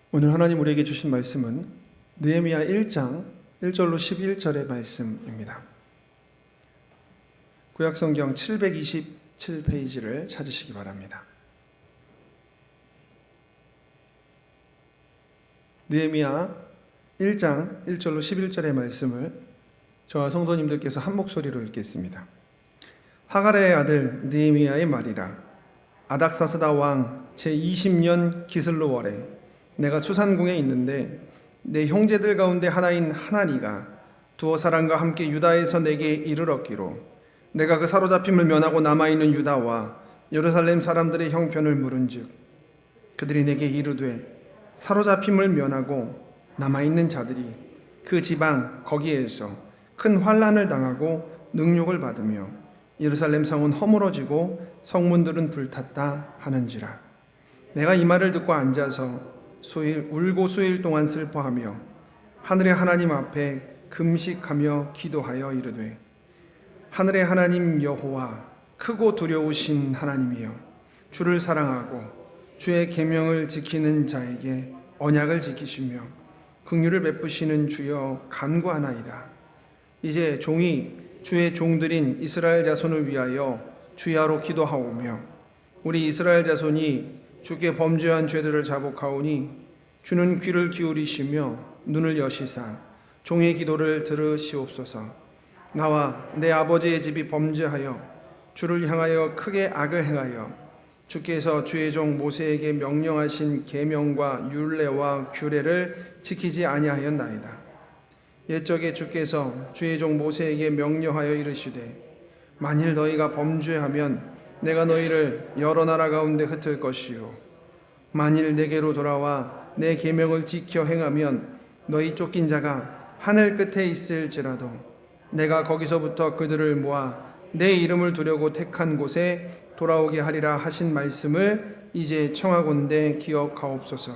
오늘 하나님 우리에게 주신 말씀은 느헤미야 1장 1절로 11절의 말씀입니다. 구약성경 727페이지를 찾으시기 바랍니다. 느헤미야 1장 1절로 11절의 말씀을 저와 성도님들께서 한 목소리로 읽겠습니다. 하가랴의 아들 느헤미야의 말이라. 아닥사스다 왕 제20년 기슬로월에 내가 수산궁에 있는데 내 형제들 가운데 하나인 하나니가 두어 사람과 함께 유다에서 내게 이르렀기로 내가 그 사로잡힘을 면하고 남아있는 유다와 예루살렘 사람들의 형편을 물은즉 그들이 내게 이르되 사로잡힘을 면하고 남아있는 자들이 그 지방 거기에서 큰 환난을 당하고 능욕을 받으며 예루살렘 성은 허물어지고 성문들은 불탔다 하는지라. 내가 이 말을 듣고 앉아서 울고 수일 동안 슬퍼하며 하늘의 하나님 앞에 금식하며 기도하여 이르되 하늘의 하나님 여호와 크고 두려우신 하나님이여 주를 사랑하고 주의 계명을 지키는 자에게 언약을 지키시며 긍휼을 베푸시는 주여 간구하나이다. 이제 종이 주의 종들인 이스라엘 자손을 위하여 주야로 기도하오며 우리 이스라엘 자손이 주께 범죄한 죄들을 자복하오니 주는 귀를 기울이시며 눈을 여시사 종의 기도를 들으시옵소서. 나와 내 아버지의 집이 범죄하여 주를 향하여 크게 악을 행하여 주께서 주의 종 모세에게 명령하신 계명과 율례와 규례를 지키지 아니하였나이다. 옛적에 주께서 주의 종 모세에게 명령하여 이르시되 만일 너희가 범죄하면 내가 너희를 여러 나라 가운데 흩을 것이요 만일 내게로 돌아와 내 계명을 지켜 행하면 너희 쫓긴 자가 하늘 끝에 있을지라도 내가 거기서부터 그들을 모아 내 이름을 두려고 택한 곳에 돌아오게 하리라 하신 말씀을 이제 청하건대 기억하옵소서.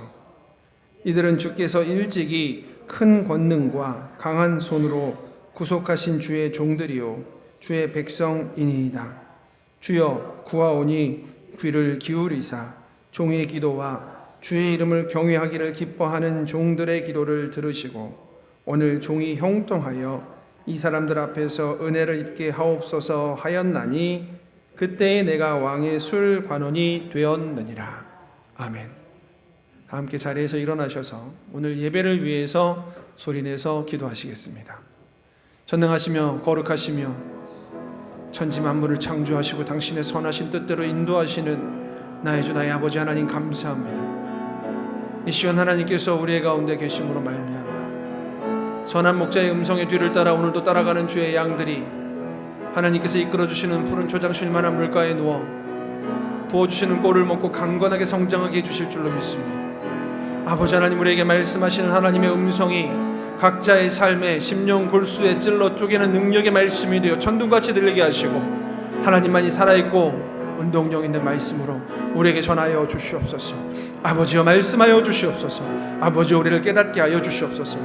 이들은 주께서 일찍이 큰 권능과 강한 손으로 구속하신 주의 종들이요 주의 백성이니이다. 주여 구하오니 귀를 기울이사 종의 기도와 주의 이름을 경외하기를 기뻐하는 종들의 기도를 들으시고 오늘 종이 형통하여 이 사람들 앞에서 은혜를 입게 하옵소서 하였나니 그때에 내가 왕의 술 관원이 되었느니라. 아멘. 함께 자리에서 일어나셔서 오늘 예배를 위해서 소리내서 기도하시겠습니다. 전능하시며 거룩하시며 천지 만물을 창조하시고 당신의 선하신 뜻대로 인도하시는 나의 주 나의 아버지 하나님 감사합니다. 이 시간 하나님께서 우리의 가운데 계심으로 말미암아 선한 목자의 음성의 뒤를 따라 오늘도 따라가는 주의 양들이 하나님께서 이끌어주시는 푸른 초장실 만한 물가에 누워 부어주시는 꼴을 먹고 강건하게 성장하게 해주실 줄로 믿습니다. 아버지 하나님 우리에게 말씀하시는 하나님의 음성이 각자의 삶에 심령 골수에 찔러 쪼개는 능력의 말씀이 되어 천둥같이 들리게 하시고 하나님만이 살아있고 운동력 있는 말씀으로 우리에게 전하여 주시옵소서. 아버지여 말씀하여 주시옵소서. 아버지여 우리를 깨닫게 하여 주시옵소서.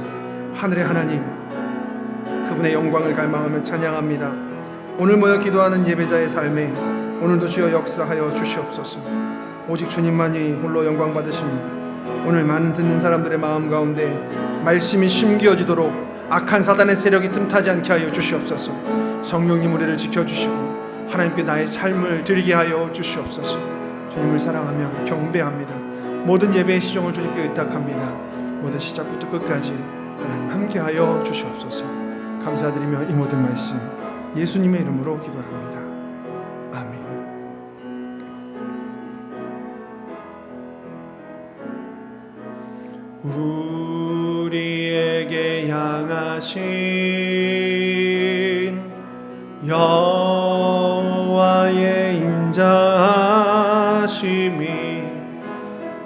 하늘의 하나님 그분의 영광을 갈망하며 찬양합니다. 오늘 모여 기도하는 예배자의 삶에 오늘도 주여 역사하여 주시옵소서. 오직 주님만이 홀로 영광 받으십니다. 오늘 많은 듣는 사람들의 마음 가운데 말씀이 심기어지도록 악한 사단의 세력이 틈타지 않게 하여 주시옵소서. 성령님 우리를 지켜주시고 하나님께 나의 삶을 드리게 하여 주시옵소서. 주님을 사랑하며 경배합니다. 모든 예배의 시종을 주님께 의탁합니다. 모든 시작부터 끝까지 하나님 함께하여 주시옵소서. 감사드리며 이 모든 말씀 예수님의 이름으로 기도합니다. 아멘. 우리에게 향하신 여호와의 인자하심이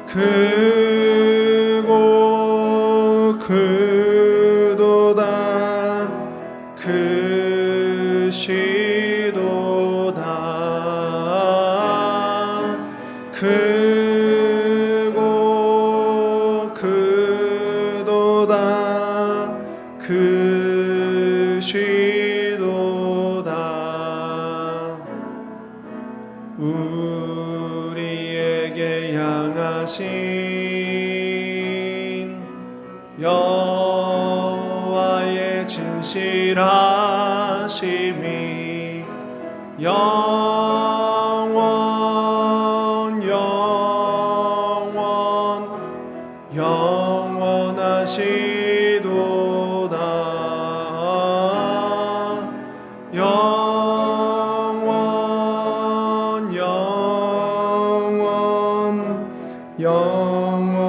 크고 크도다 크시도다 크시도다 우리에게 향하신 여호와의 진실하심이 영원하시도다. 영원하시도다.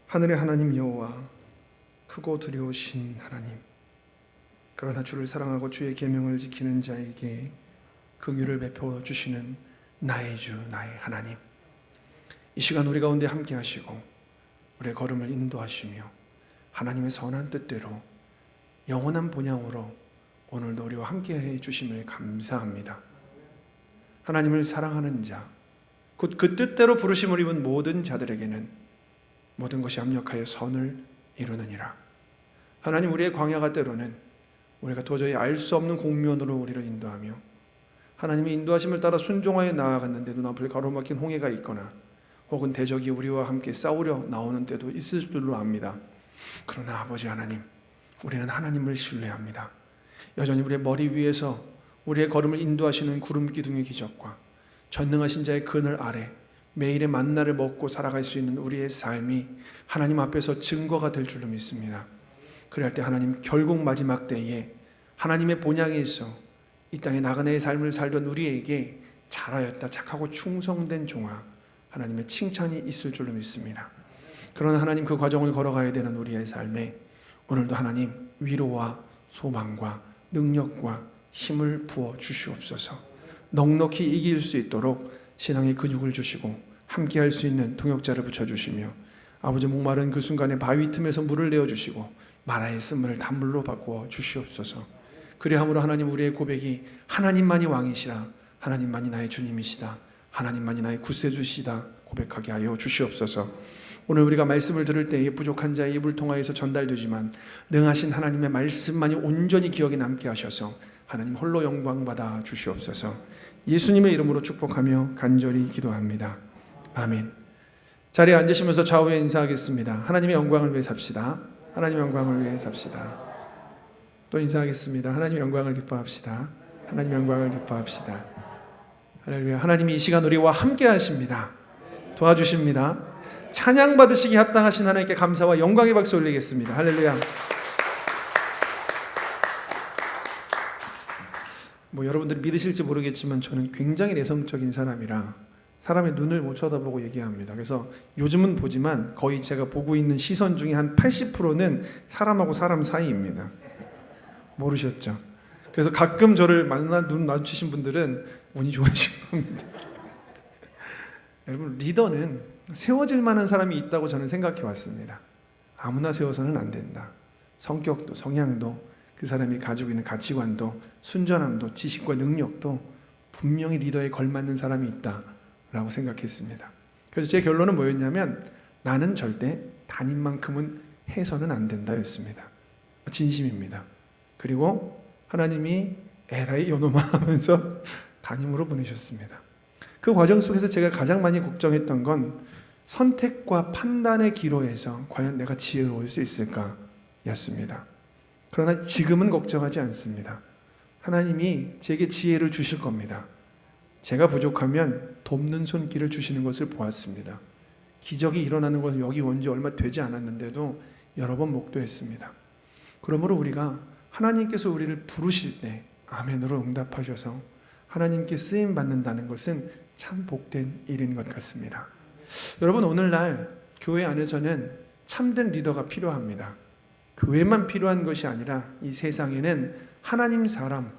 하늘의 하나님 여호와, 크고 두려우신 하나님, 그러나 주를 사랑하고 주의 계명을 지키는 자에게 긍휼을 베풀어 주시는 나의 주, 나의 하나님, 이 시간 우리 가운데 함께 하시고 우리의 걸음을 인도하시며 하나님의 선한 뜻대로 영원한 본향으로 오늘도 우리와 함께 해 주심을 감사합니다. 하나님을 사랑하는 자, 곧 그 뜻대로 부르심을 입은 모든 자들에게는 모든 것이 합력하여 선을 이루느니라. 하나님, 우리의 광야가 때로는 우리가 도저히 알 수 없는 공면으로 우리를 인도하며 하나님의 인도하심을 따라 순종하여 나아갔는데 눈앞을 가로막힌 홍해가 있거나 혹은 대적이 우리와 함께 싸우려 나오는 때도 있을 줄로 압니다. 그러나 아버지 하나님, 우리는 하나님을 신뢰합니다. 여전히 우리의 머리 위에서 우리의 걸음을 인도하시는 구름 기둥의 기적과 전능하신 자의 그늘 아래 매일의 만나를 먹고 살아갈 수 있는 우리의 삶이 하나님 앞에서 증거가 될 줄로 믿습니다. 그럴 때 하나님, 결국 마지막 때에 하나님의 본향에서 이 땅에 나그네의 삶을 살던 우리에게 잘하였다, 착하고 충성된 종아, 하나님의 칭찬이 있을 줄로 믿습니다. 그러나 하나님, 그 과정을 걸어가야 되는 우리의 삶에 오늘도 하나님 위로와 소망과 능력과 힘을 부어 주시옵소서. 넉넉히 이길 수 있도록 신앙의 근육을 주시고 함께 할 수 있는 동역자를 붙여주시며 아버지, 목마른 그 순간에 바위 틈에서 물을 내어주시고 마라의 쓴물을 단물로 바꾸어 주시옵소서. 그리함으로 하나님, 우리의 고백이 하나님만이 왕이시라, 하나님만이 나의 주님이시다, 하나님만이 나의 구세주시다 고백하게 하여 주시옵소서. 오늘 우리가 말씀을 들을 때에 부족한 자의 입을 통하여서 전달되지만 능하신 하나님의 말씀만이 온전히 기억에 남게 하셔서 하나님 홀로 영광받아 주시옵소서. 예수님의 이름으로 축복하며 간절히 기도합니다. 아멘. 자리에 앉으시면서 좌우에 인사하겠습니다. 하나님의 영광을 위해 삽시다. 하나님의 영광을 위해 삽시다. 또 인사하겠습니다. 하나님의 영광을 기뻐합시다. 하나님의 영광을 기뻐합시다. 할렐루야. 하나님이 이 시간 우리와 함께 하십니다. 도와주십니다. 찬양 받으시기 합당하신 하나님께 감사와 영광의 박수 올리겠습니다. 할렐루야. 여러분들이 믿으실지 모르겠지만 저는 굉장히 내성적인 사람이라 사람의 눈을 못 쳐다보고 얘기합니다. 그래서 요즘은 보지만 거의 제가 보고 있는 시선 중에 한 80%는 사람하고 사람 사이입니다. 모르셨죠? 그래서 가끔 저를 만나 눈 마주치신 분들은 운이 좋으신 겁니다. 여러분, 리더는 세워질 만한 사람이 있다고 저는 생각해 왔습니다. 아무나 세워서는 안 된다. 성격도 성향도 그 사람이 가지고 있는 가치관도 순전함도 지식과 능력도 분명히 리더에 걸맞는 사람이 있다라고 생각했습니다. 그래서 제 결론은 뭐였냐면 나는 절대 담임만큼은 해서는 안 된다였습니다. 진심입니다. 그리고 하나님이 에라이 요놈아 하면서 담임으로 보내셨습니다. 그 과정 속에서 제가 가장 많이 걱정했던 건 선택과 판단의 기로에서 과연 내가 지혜로울 수 있을까 였습니다. 그러나 지금은 걱정하지 않습니다. 하나님이 제게 지혜를 주실 겁니다. 제가 부족하면 돕는 손길을 주시는 것을 보았습니다. 기적이 일어나는 것은 여기 온 지 얼마 되지 않았는데도 여러 번 목도했습니다. 그러므로 우리가 하나님께서 우리를 부르실 때 아멘으로 응답하셔서 하나님께 쓰임 받는다는 것은 참 복된 일인 것 같습니다. 여러분, 오늘날 교회 안에서는 참된 리더가 필요합니다. 교회만 필요한 것이 아니라 이 세상에는 하나님 사람,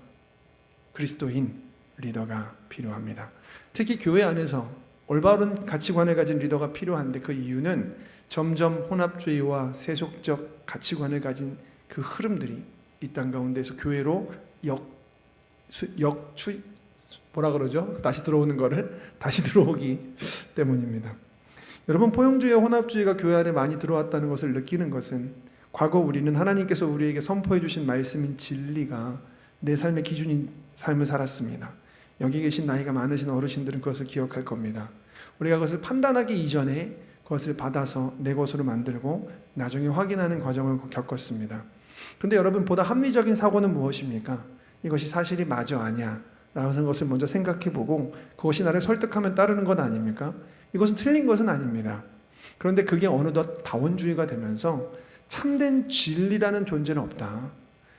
그리스도인 리더가 필요합니다. 특히 교회 안에서 올바른 가치관을 가진 리더가 필요한데 그 이유는 점점 혼합주의와 세속적 가치관을 가진 그 흐름들이 이 땅 가운데서 교회로 다시 들어오는 거를 다시 들어오기 때문입니다. 여러분, 포용주의와 혼합주의가 교회 안에 많이 들어왔다는 것을 느끼는 것은 과거 우리는 하나님께서 우리에게 선포해 주신 말씀인 진리가 내 삶의 기준인 삶을 살았습니다. 여기 계신 나이가 많으신 어르신들은 그것을 기억할 겁니다. 우리가 그것을 판단하기 이전에 그것을 받아서 내 것으로 만들고 나중에 확인하는 과정을 겪었습니다. 근데 여러분, 보다 합리적인 사고는 무엇입니까? 이것이 사실이 맞아 아니야 라는 것을 먼저 생각해보고 그것이 나를 설득하면 따르는 것 아닙니까? 이것은 틀린 것은 아닙니다. 그런데 그게 어느덧 다원주의가 되면서 참된 진리라는 존재는 없다.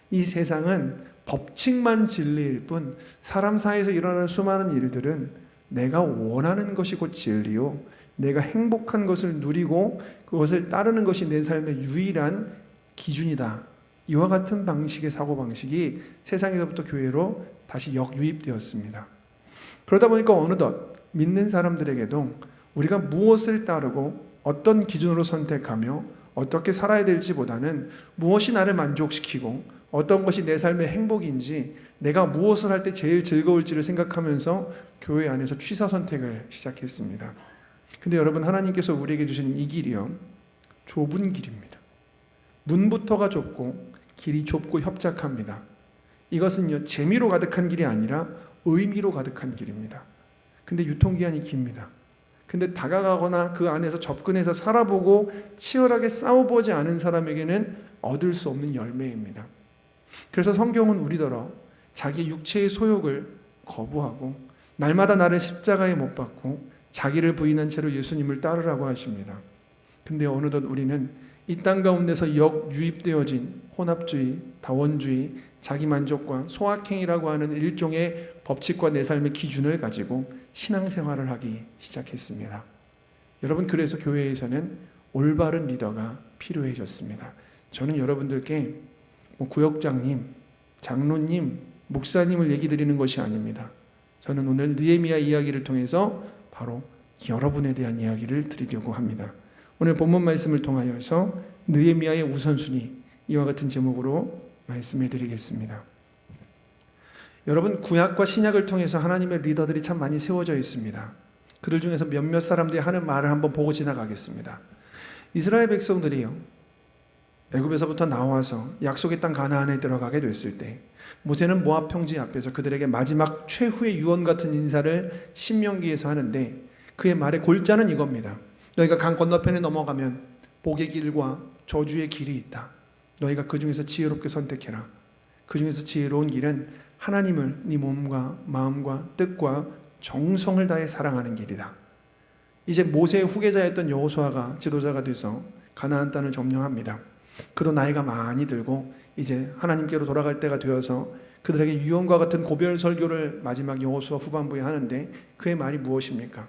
이 세상은 법칙만 진리일 뿐 사람 사이에서 일어나는 수많은 일들은 내가 원하는 것이 곧 진리요, 내가 행복한 것을 누리고 그것을 따르는 것이 내 삶의 유일한 기준이다. 이와 같은 방식의 사고방식이 세상에서부터 교회로 다시 역유입되었습니다. 그러다 보니까 어느덧 믿는 사람들에게도 우리가 무엇을 따르고 어떤 기준으로 선택하며 어떻게 살아야 될지보다는 무엇이 나를 만족시키고 어떤 것이 내 삶의 행복인지, 내가 무엇을 할 때 제일 즐거울지를 생각하면서 교회 안에서 취사 선택을 시작했습니다. 근데 여러분, 하나님께서 우리에게 주신 이 길이요, 좁은 길입니다. 문부터가 좁고 길이 좁고 협착합니다. 이것은요, 재미로 가득한 길이 아니라 의미로 가득한 길입니다. 근데 유통기한이 깁니다. 근데 다가가거나 그 안에서 접근해서 살아보고 치열하게 싸워보지 않은 사람에게는 얻을 수 없는 열매입니다. 그래서 성경은 우리더러 자기 육체의 소욕을 거부하고 날마다 나를 십자가에 못 박고 자기를 부인한 채로 예수님을 따르라고 하십니다. 근데 어느덧 우리는 이 땅 가운데서 역유입되어진 혼합주의, 다원주의, 자기만족과 소확행이라고 하는 일종의 법칙과 내 삶의 기준을 가지고 신앙생활을 하기 시작했습니다. 여러분, 그래서 교회에서는 올바른 리더가 필요해졌습니다. 저는 여러분들께 구역장님, 장로님, 목사님을 얘기 드리는 것이 아닙니다. 저는 오늘 느헤미야 이야기를 통해서 바로 여러분에 대한 이야기를 드리려고 합니다. 오늘 본문 말씀을 통하여서 느헤미야의 우선순위, 이와 같은 제목으로 말씀해 드리겠습니다. 여러분, 구약과 신약을 통해서 하나님의 리더들이 참 많이 세워져 있습니다. 그들 중에서 몇몇 사람들이 하는 말을 한번 보고 지나가겠습니다. 이스라엘 백성들이요, 애굽에서부터 나와서 약속의 땅 가나안에 들어가게 됐을 때 모세는 모압 평지 앞에서 그들에게 마지막 최후의 유언 같은 인사를 신명기에서 하는데, 그의 말의 골자는 이겁니다. 너희가 강 건너편에 넘어가면 복의 길과 저주의 길이 있다. 너희가 그 중에서 지혜롭게 선택해라. 그 중에서 지혜로운 길은 하나님을 네 몸과 마음과 뜻과 정성을 다해 사랑하는 길이다. 이제 모세의 후계자였던 여호수아가 지도자가 돼서 가나안 땅을 점령합니다. 그도 나이가 많이 들고 이제 하나님께로 돌아갈 때가 되어서 그들에게 유언과 같은 고별 설교를 마지막 여호수아 후반부에 하는데, 그의 말이 무엇입니까?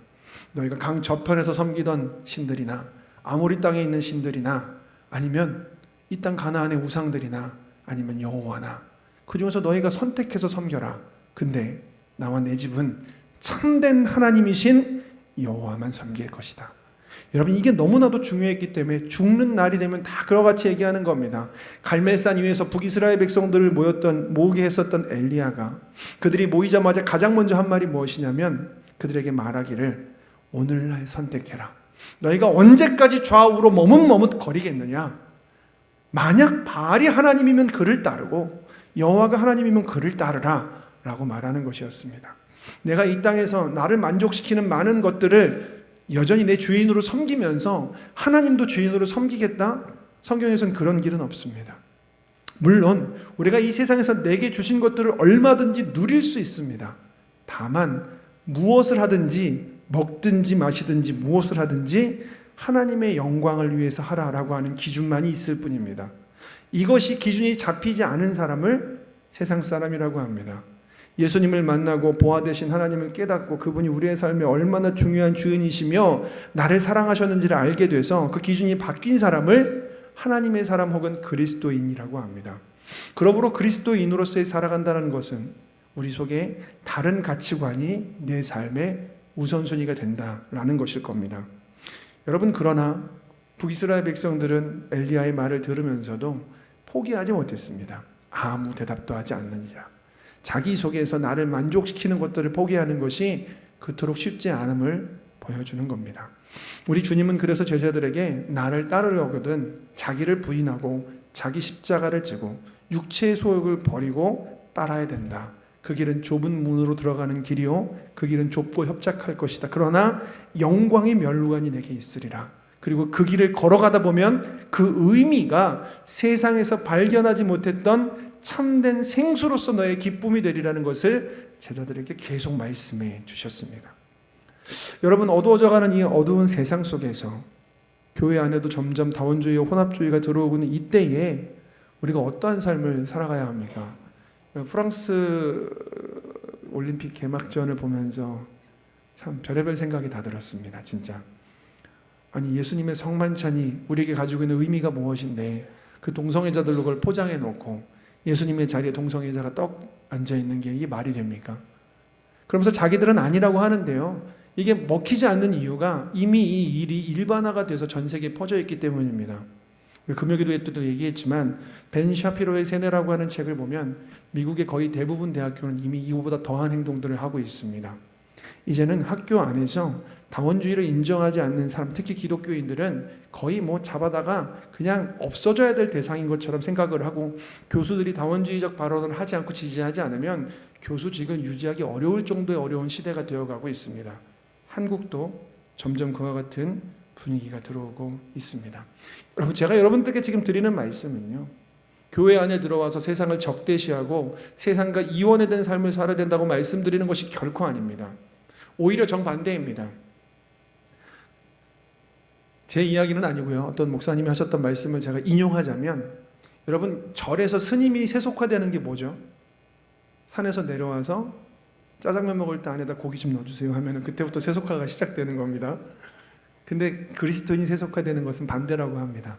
너희가 강 저편에서 섬기던 신들이나 아모리 땅에 있는 신들이나 아니면 이 땅 가나안의 우상들이나 아니면 여호와나, 그 중에서 너희가 선택해서 섬겨라. 근데 나와 내 집은 참된 하나님이신 여호와만 섬길 것이다. 여러분, 이게 너무나도 중요했기 때문에 죽는 날이 되면 다 그와 같이 얘기하는 겁니다. 갈멜산 위에서 북이스라엘 백성들을 모으게 했었던 엘리야가 그들이 모이자마자 가장 먼저 한 말이 무엇이냐면, 그들에게 말하기를 오늘날 선택해라. 너희가 언제까지 좌우로 머뭇머뭇 거리겠느냐? 만약 바알이 하나님이면 그를 따르고 여호와가 하나님이면 그를 따르라 라고 말하는 것이었습니다. 내가 이 땅에서 나를 만족시키는 많은 것들을 여전히 내 주인으로 섬기면서 하나님도 주인으로 섬기겠다? 성경에서는 그런 길은 없습니다. 물론 우리가 이 세상에서 내게 주신 것들을 얼마든지 누릴 수 있습니다. 다만 무엇을 하든지, 먹든지 마시든지 무엇을 하든지 하나님의 영광을 위해서 하라라고 하는 기준만이 있을 뿐입니다. 이것이 기준이 잡히지 않은 사람을 세상 사람이라고 합니다. 예수님을 만나고 보아 되신 하나님을 깨닫고 그분이 우리의 삶에 얼마나 중요한 주인이시며 나를 사랑하셨는지를 알게 돼서 그 기준이 바뀐 사람을 하나님의 사람 혹은 그리스도인이라고 합니다. 그러므로 그리스도인으로서의 살아간다는 것은 우리 속에 다른 가치관이 내 삶의 우선순위가 된다라는 것일 겁니다. 여러분, 그러나 북이스라엘 백성들은 엘리야의 말을 들으면서도 포기하지 못했습니다. 아무 대답도 하지 않느니라. 자기 속에서 나를 만족시키는 것들을 포기하는 것이 그토록 쉽지 않음을 보여주는 겁니다. 우리 주님은 그래서 제자들에게 나를 따르려거든 자기를 부인하고 자기 십자가를 지고 육체의 소욕을 버리고 따라야 된다. 그 길은 좁은 문으로 들어가는 길이요 그 길은 좁고 협착할 것이다. 그러나 영광의 면류관이 내게 있으리라. 그리고 그 길을 걸어가다 보면 그 의미가 세상에서 발견하지 못했던 참된 생수로서 너의 기쁨이 되리라는 것을 제자들에게 계속 말씀해 주셨습니다. 여러분, 어두워져가는 이 어두운 세상 속에서 교회 안에도 점점 다원주의와 혼합주의가 들어오고 있는 이때에 우리가 어떠한 삶을 살아가야 합니까? 프랑스 올림픽 개막전을 보면서 참 별의별 생각이 다 들었습니다. 진짜. 아니, 예수님의 성만찬이 우리에게 가지고 있는 의미가 무엇인데 그 동성애자들로 그걸 포장해 놓고 예수님의 자리에 동성애자가 떡 앉아있는 게 이게 말이 됩니까? 그러면서 자기들은 아니라고 하는데요, 이게 먹히지 않는 이유가 이미 이 일이 일반화가 돼서 전 세계에 퍼져 있기 때문입니다. 금요기도에 또 얘기했지만 벤 샤피로의 세뇌라고 하는 책을 보면 미국의 거의 대부분 대학교는 이미 이거보다 더한 행동들을 하고 있습니다. 이제는 학교 안에서 다원주의를 인정하지 않는 사람, 특히 기독교인들은 거의 뭐 잡아다가 그냥 없어져야 될 대상인 것처럼 생각을 하고, 교수들이 다원주의적 발언을 하지 않고 지지하지 않으면 교수직을 유지하기 어려울 정도의 어려운 시대가 되어가고 있습니다. 한국도 점점 그와 같은 분위기가 들어오고 있습니다. 여러분, 제가 여러분들께 지금 드리는 말씀은요, 교회 안에 들어와서 세상을 적대시하고 세상과 이원화된 삶을 살아야 된다고 말씀드리는 것이 결코 아닙니다. 오히려 정반대입니다. 제 이야기는 아니고요, 어떤 목사님이 하셨던 말씀을 제가 인용하자면, 여러분, 절에서 스님이 세속화되는 게 뭐죠? 산에서 내려와서 짜장면 먹을 때 안에다 고기 좀 넣어주세요 하면 그때부터 세속화가 시작되는 겁니다. 근데 그리스도인이 세속화되는 것은 반대라고 합니다.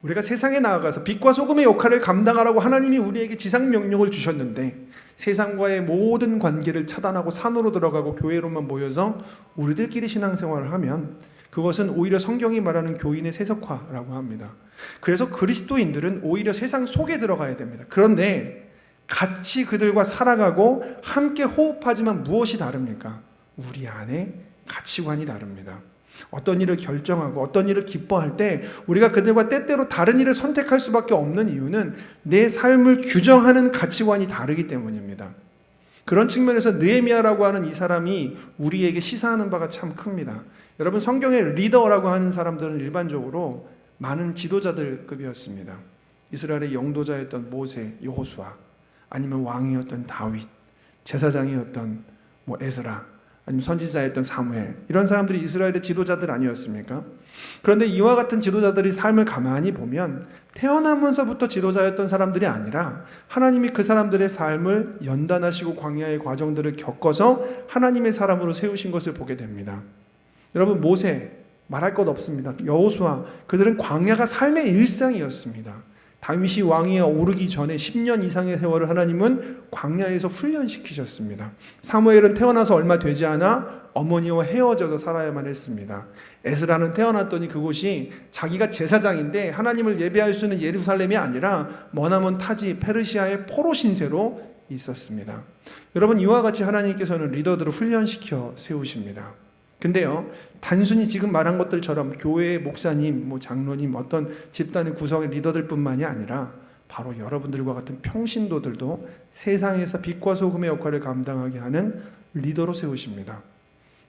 우리가 세상에 나아가서 빛과 소금의 역할을 감당하라고 하나님이 우리에게 지상 명령을 주셨는데, 세상과의 모든 관계를 차단하고 산으로 들어가고 교회로만 모여서 우리들끼리 신앙생활을 하면 그것은 오히려 성경이 말하는 교인의 세속화라고 합니다. 그래서 그리스도인들은 오히려 세상 속에 들어가야 됩니다. 그런데 같이 그들과 살아가고 함께 호흡하지만 무엇이 다릅니까? 우리 안에 가치관이 다릅니다. 어떤 일을 결정하고 어떤 일을 기뻐할 때 우리가 그들과 때때로 다른 일을 선택할 수밖에 없는 이유는 내 삶을 규정하는 가치관이 다르기 때문입니다. 그런 측면에서 느헤미야라고 하는 이 사람이 우리에게 시사하는 바가 참 큽니다. 여러분, 성경의 리더라고 하는 사람들은 일반적으로 많은 지도자들급이었습니다. 이스라엘의 영도자였던 모세, 여호수아, 아니면 왕이었던 다윗, 제사장이었던 에스라, 아니면 선지자였던 사무엘, 이런 사람들이 이스라엘의 지도자들 아니었습니까? 그런데 이와 같은 지도자들이 삶을 가만히 보면 태어나면서부터 지도자였던 사람들이 아니라 하나님이 그 사람들의 삶을 연단하시고 광야의 과정들을 겪어서 하나님의 사람으로 세우신 것을 보게 됩니다. 여러분, 모세 말할 것 없습니다. 여호수아, 그들은 광야가 삶의 일상이었습니다. 다윗이 왕위에 오르기 전에 10년 이상의 세월을 하나님은 광야에서 훈련시키셨습니다. 사무엘은 태어나서 얼마 되지 않아 어머니와 헤어져서 살아야만 했습니다. 에스라는 태어났더니 그곳이 자기가 제사장인데 하나님을 예배할 수 있는 예루살렘이 아니라 머나먼 타지 페르시아의 포로 신세로 있었습니다. 여러분, 이와 같이 하나님께서는 리더들을 훈련시켜 세우십니다. 근데요, 단순히 지금 말한 것들처럼 교회의 목사님, 장로님, 어떤 집단의 구성의 리더들뿐만이 아니라 바로 여러분들과 같은 평신도들도 세상에서 빛과 소금의 역할을 감당하게 하는 리더로 세우십니다.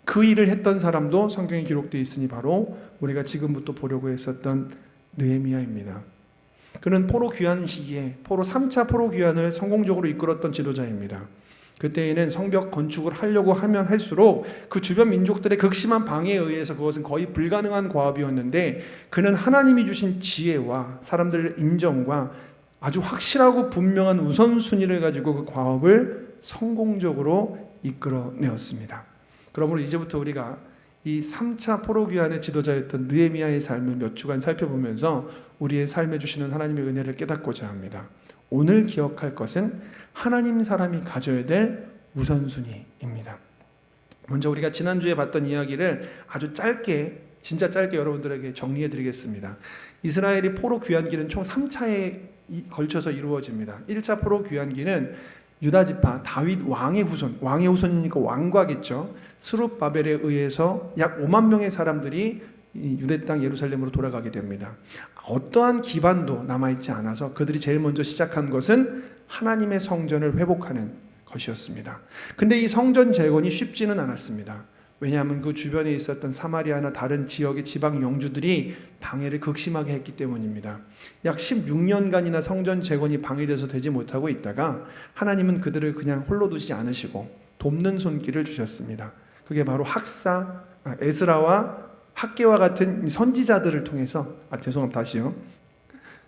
그 일을 했던 사람도 성경에 기록되어 있으니 바로 우리가 지금부터 보려고 했었던 느헤미야입니다. 그는 포로 귀환 시기에 3차 포로 귀환을 성공적으로 이끌었던 지도자입니다. 그때에는 성벽 건축을 하려고 하면 할수록 그 주변 민족들의 극심한 방해에 의해서 그것은 거의 불가능한 과업이었는데, 그는 하나님이 주신 지혜와 사람들의 인정과 아주 확실하고 분명한 우선순위를 가지고 그 과업을 성공적으로 이끌어내었습니다. 그러므로 이제부터 우리가 이 3차 포로귀환의 지도자였던 느헤미야의 삶을 몇 주간 살펴보면서 우리의 삶에 주시는 하나님의 은혜를 깨닫고자 합니다. 오늘 기억할 것은 하나님 사람이 가져야 될 우선순위입니다. 먼저 우리가 지난주에 봤던 이야기를 아주 짧게, 진짜 짧게 여러분들에게 정리해 드리겠습니다. 이스라엘이 포로 귀환기는 총 3차에 걸쳐서 이루어집니다. 1차 포로 귀환기는 유다지파 다윗 왕의 후손이니까 왕과겠죠. 스룹바벨에 의해서 약 5만 명의 사람들이 유대 땅 예루살렘으로 돌아가게 됩니다. 어떠한 기반도 남아있지 않아서 그들이 제일 먼저 시작한 것은 하나님의 성전을 회복하는, 것이었습니다. 근데 이 성전 재건이 쉽지는 않았습니다. 왜냐하면 그 주변에 있었던 사마리아나 다른 지역의 지방 영주들이 방해를 극심하게 했기 때문입니다. 약 16년간이나 성전 재건이 방해돼서 되지 못하고 있다가 하나님은 그들을 그냥 홀로 두지 않으시고 돕는 손길을 주셨습니다. 그게 바로 에스라와 학개와 같은 선지자들을 통해서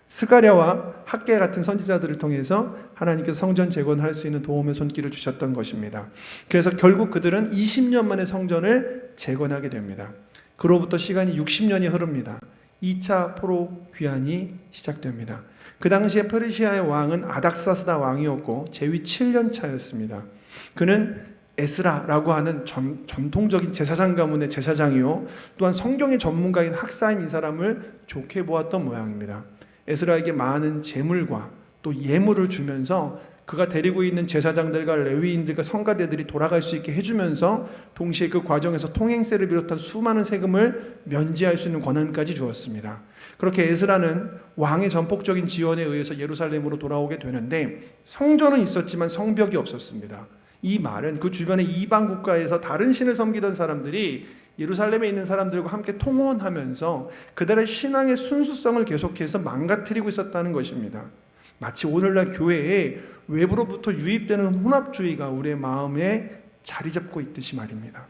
스가랴와 학개 같은 선지자들을 통해서 하나님께서 성전 재건을 할 수 있는 도움의 손길을 주셨던 것입니다. 그래서 결국 그들은 20년 만에 성전을 재건하게 됩니다. 그로부터 시간이 60년이 흐릅니다. 2차 포로 귀환이 시작됩니다. 그 당시에 페르시아의 왕은 아닥사스다 왕이었고 재위 7년 차였습니다. 그는 에스라라고 하는 전통적인 제사장 가문의 제사장이요, 또한 성경의 전문가인 학사인 이 사람을 좋게 보았던 모양입니다. 에스라에게 많은 재물과 또 예물을 주면서 그가 데리고 있는 제사장들과 레위인들과 성가대들이 돌아갈 수 있게 해주면서 동시에 그 과정에서 통행세를 비롯한 수많은 세금을 면제할 수 있는 권한까지 주었습니다. 그렇게 에스라는 왕의 전폭적인 지원에 의해서 예루살렘으로 돌아오게 되는데 성전은 있었지만 성벽이 없었습니다. 이 말은 그 주변의 이방 국가에서 다른 신을 섬기던 사람들이 예루살렘에 있는 사람들과 함께 통혼하면서 그들의 신앙의 순수성을 계속해서 망가뜨리고 있었다는 것입니다. 마치 오늘날 교회에 외부로부터 유입되는 혼합주의가 우리의 마음에 자리 잡고 있듯이 말입니다.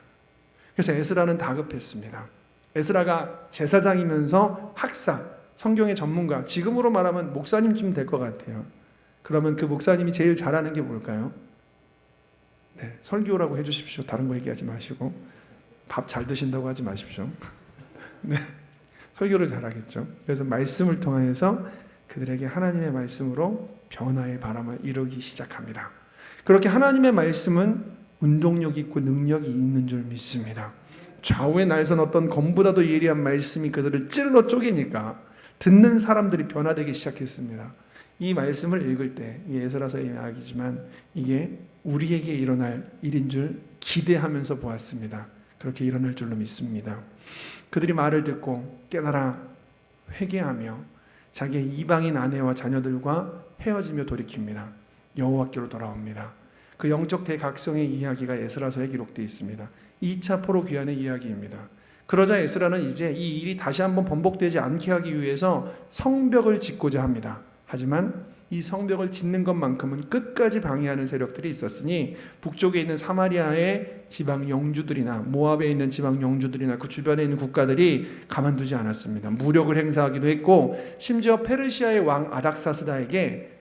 그래서 에스라는 다급했습니다. 에스라가 제사장이면서 학사, 성경의 전문가, 지금으로 말하면 목사님쯤 될 것 같아요. 그러면 그 목사님이 제일 잘하는 게 뭘까요? 네, 설교라고 해주십시오. 다른 거 얘기하지 마시고. 밥 잘 드신다고 하지 마십시오. 네, 설교를 잘하겠죠. 그래서 말씀을 통해서 그들에게 하나님의 말씀으로 변화의 바람을 이루기 시작합니다. 그렇게 하나님의 말씀은 운동력이 있고 능력이 있는 줄 믿습니다. 좌우의 날선 어떤 검보다도 예리한 말씀이 그들을 찔러 쪼개니까 듣는 사람들이 변화되기 시작했습니다. 이 말씀을 읽을 때, 에스라서의 이야기지만 이게 우리에게 일어날 일인 줄 기대하면서 보았습니다. 그렇게 일어날 줄로 믿습니다. 그들이 말을 듣고 깨달아 회개하며 자기의 이방인 아내와 자녀들과 헤어지며 돌이킵니다. 여호와께로 돌아옵니다. 그 영적 대각성의 이야기가 에스라서에 기록되어 있습니다. 2차 포로 귀환의 이야기입니다. 그러자 에스라는 이제 이 일이 다시 한번 번복되지 않게 하기 위해서 성벽을 짓고자 합니다. 하지만 이 성벽을 짓는 것만큼은 끝까지 방해하는 세력들이 있었으니 북쪽에 있는 사마리아의 지방 영주들이나 모압에 있는 지방 영주들이나 그 주변에 있는 국가들이 가만두지 않았습니다. 무력을 행사하기도 했고 심지어 페르시아의 왕 아닥사스다에게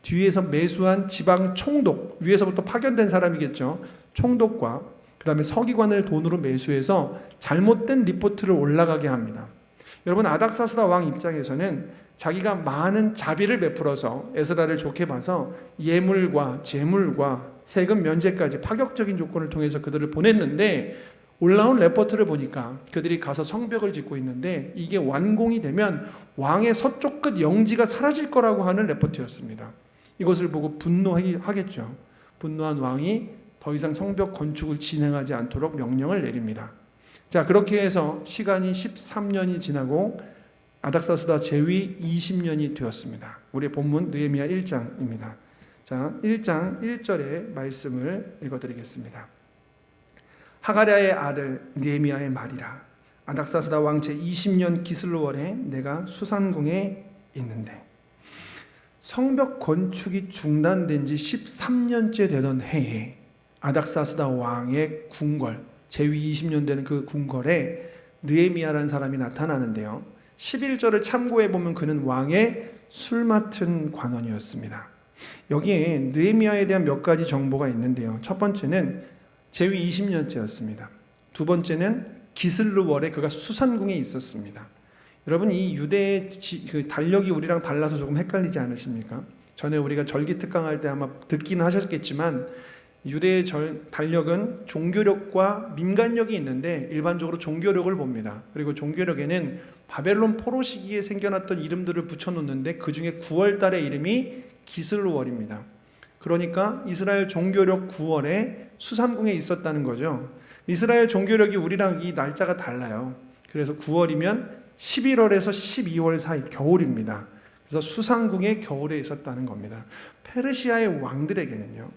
뒤에서 매수한 지방 총독, 위에서부터 파견된 사람이겠죠. 총독과 그 다음에 서기관을 돈으로 매수해서 잘못된 리포트를 올라가게 합니다. 여러분, 아닥사스다 왕 입장에서는 자기가 많은 자비를 베풀어서 에스라를 좋게 봐서 예물과 재물과 세금 면제까지 파격적인 조건을 통해서 그들을 보냈는데 올라온 레포트를 보니까 그들이 가서 성벽을 짓고 있는데 이게 완공이 되면 왕의 서쪽 끝 영지가 사라질 거라고 하는 레포트였습니다. 이것을 보고 분노하겠죠. 분노한 왕이 더 이상 성벽 건축을 진행하지 않도록 명령을 내립니다. 자, 그렇게 해서 시간이 13년이 지나고 아닥사스다 재위 20년이 되었습니다. 우리의 본문 느헤미야 1장입니다. 자, 1장 1절의 말씀을 읽어드리겠습니다. 하가랴의 아들 느헤미야의 말이라. 아닥사스다 왕 제20년 기슬로월에 내가 수산궁에 있는데. 성벽 건축이 중단된 지 13년째 되던 해에 아닥사스다 왕의 궁궐, 재위 20년 되는 그 궁궐에 느헤미야라는 사람이 나타나는데요. 11절을 참고해보면 그는 왕의 술 맡은 관원이었습니다. 여기에 느헤미야에 대한 몇 가지 정보가 있는데요. 첫 번째는 재위 20년째였습니다. 두 번째는 기슬루월에 그가 수산궁에 있었습니다. 여러분, 이 유대의 그 달력이 우리랑 달라서 조금 헷갈리지 않으십니까? 전에 우리가 절기특강할 때 아마 듣긴 하셨겠지만 유대의 달력은 종교력과 민간력이 있는데 일반적으로 종교력을 봅니다. 그리고 종교력에는 바벨론 포로 시기에 생겨났던 이름들을 붙여놓는데 그 중에 9월 달의 이름이 기슬루월입니다. 그러니까 이스라엘 종교력 9월에 수산궁에 있었다는 거죠. 이스라엘 종교력이 우리랑 이 날짜가 달라요. 그래서 9월이면 11월에서 12월 사이 겨울입니다. 그래서 수산궁에 겨울에 있었다는 겁니다. 페르시아의 왕들에게는요,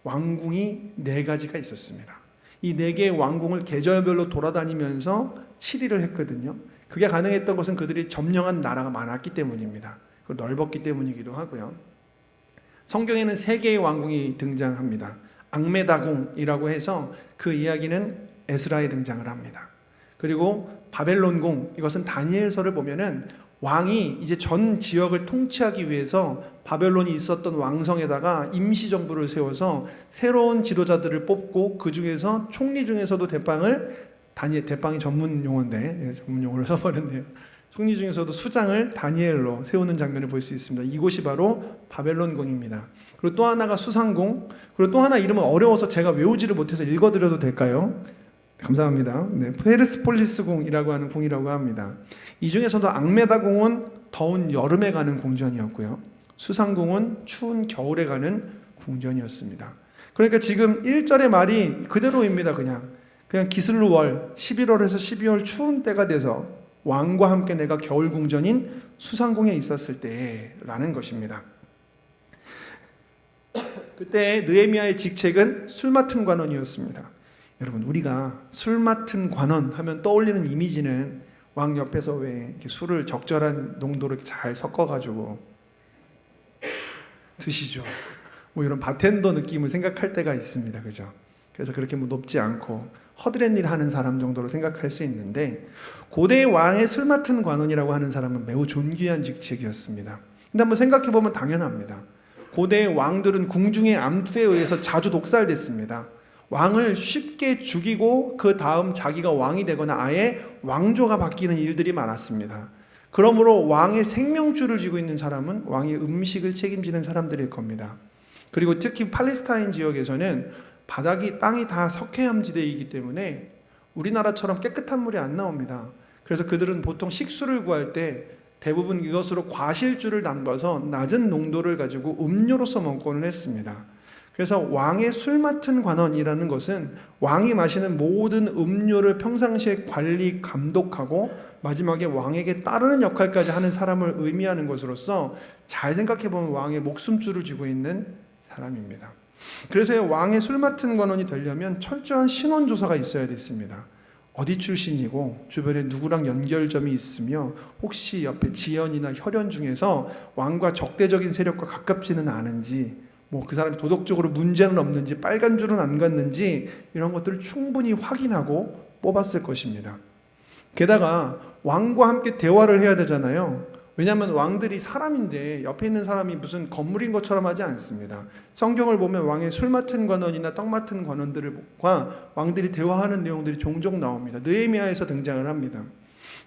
왕궁이 4가지가 있었습니다. 이 4개의 왕궁을 계절별로 돌아다니면서 치리를 했거든요. 그게 가능했던 것은 그들이 점령한 나라가 많았기 때문입니다. 넓었기 때문이기도 하고요. 성경에는 3개의 왕궁이 등장합니다. 앙메다궁이라고 해서 그 이야기는 에스라에 등장을 합니다. 그리고 바벨론궁, 이것은 다니엘서를 보면은 왕이 이제 전 지역을 통치하기 위해서 바벨론이 있었던 왕성에다가 임시정부를 세워서 새로운 지도자들을 뽑고 그 중에서 총리 중에서도 대빵이 전문 용어인데 전문 용어를 써버렸네요. 총리 중에서도 수장을 다니엘로 세우는 장면을 볼 수 있습니다. 이곳이 바로 바벨론궁입니다. 그리고 또 하나가 수상궁, 그리고 또 하나 이름은 어려워서 제가 외우지를 못해서 읽어드려도 될까요? 감사합니다. 네, 페르스폴리스궁이라고 하는 궁이라고 합니다. 이 중에서도 앙메다궁은 더운 여름에 가는 궁전이었고요. 수상궁은 추운 겨울에 가는 궁전이었습니다. 그러니까 지금 1절의 말이 그대로입니다. 그냥 기슬루월 11월에서 12월 추운 때가 돼서 왕과 함께 내가 겨울 궁전인 수상궁에 있었을 때라는 것입니다. 그때 느헤미야의 직책은 술 맡은 관원이었습니다. 여러분, 우리가 술 맡은 관원 하면 떠올리는 이미지는 왕 옆에서 왜 이렇게 술을 적절한 농도로 잘 섞어가지고 드시죠. 뭐 이런 바텐더 느낌을 생각할 때가 있습니다. 그죠? 그래서 그렇게 뭐 높지 않고 허드렛 일 하는 사람 정도로 생각할 수 있는데, 고대 왕의 술 맡은 관원이라고 하는 사람은 매우 존귀한 직책이었습니다. 근데 한번 생각해 보면 당연합니다. 고대 왕들은 궁중의 암투에 의해서 자주 독살됐습니다. 왕을 쉽게 죽이고 그 다음 자기가 왕이 되거나 아예 왕조가 바뀌는 일들이 많았습니다. 그러므로 왕의 생명줄을 쥐고 있는 사람은 왕의 음식을 책임지는 사람들일 겁니다. 그리고 특히 팔레스타인 지역에서는 땅이 다 석회암지대이기 때문에 우리나라처럼 깨끗한 물이 안 나옵니다. 그래서 그들은 보통 식수를 구할 때 대부분 이것으로 과실주를 담가서 낮은 농도를 가지고 음료로서 먹고는 했습니다. 그래서 왕의 술 맡은 관원이라는 것은 왕이 마시는 모든 음료를 평상시에 관리, 감독하고 마지막에 왕에게 따르는 역할까지 하는 사람을 의미하는 것으로서 잘 생각해보면 왕의 목숨줄을 쥐고 있는 사람입니다. 그래서 왕의 술 맡은 관원이 되려면 철저한 신원조사가 있어야 됐습니다. 어디 출신이고 주변에 누구랑 연결점이 있으며 혹시 옆에 지연이나 혈연 중에서 왕과 적대적인 세력과 가깝지는 않은지, 뭐 그 사람이 도덕적으로 문제는 없는지, 빨간 줄은 안 갔는지, 이런 것들을 충분히 확인하고 뽑았을 것입니다. 게다가 왕과 함께 대화를 해야 되잖아요. 왜냐하면 왕들이 사람인데 옆에 있는 사람이 무슨 건물인 것처럼 하지 않습니다. 성경을 보면 왕의 술 맡은 관원이나 떡 맡은 관원들과 왕들이 대화하는 내용들이 종종 나옵니다. 느헤미야에서 등장을 합니다.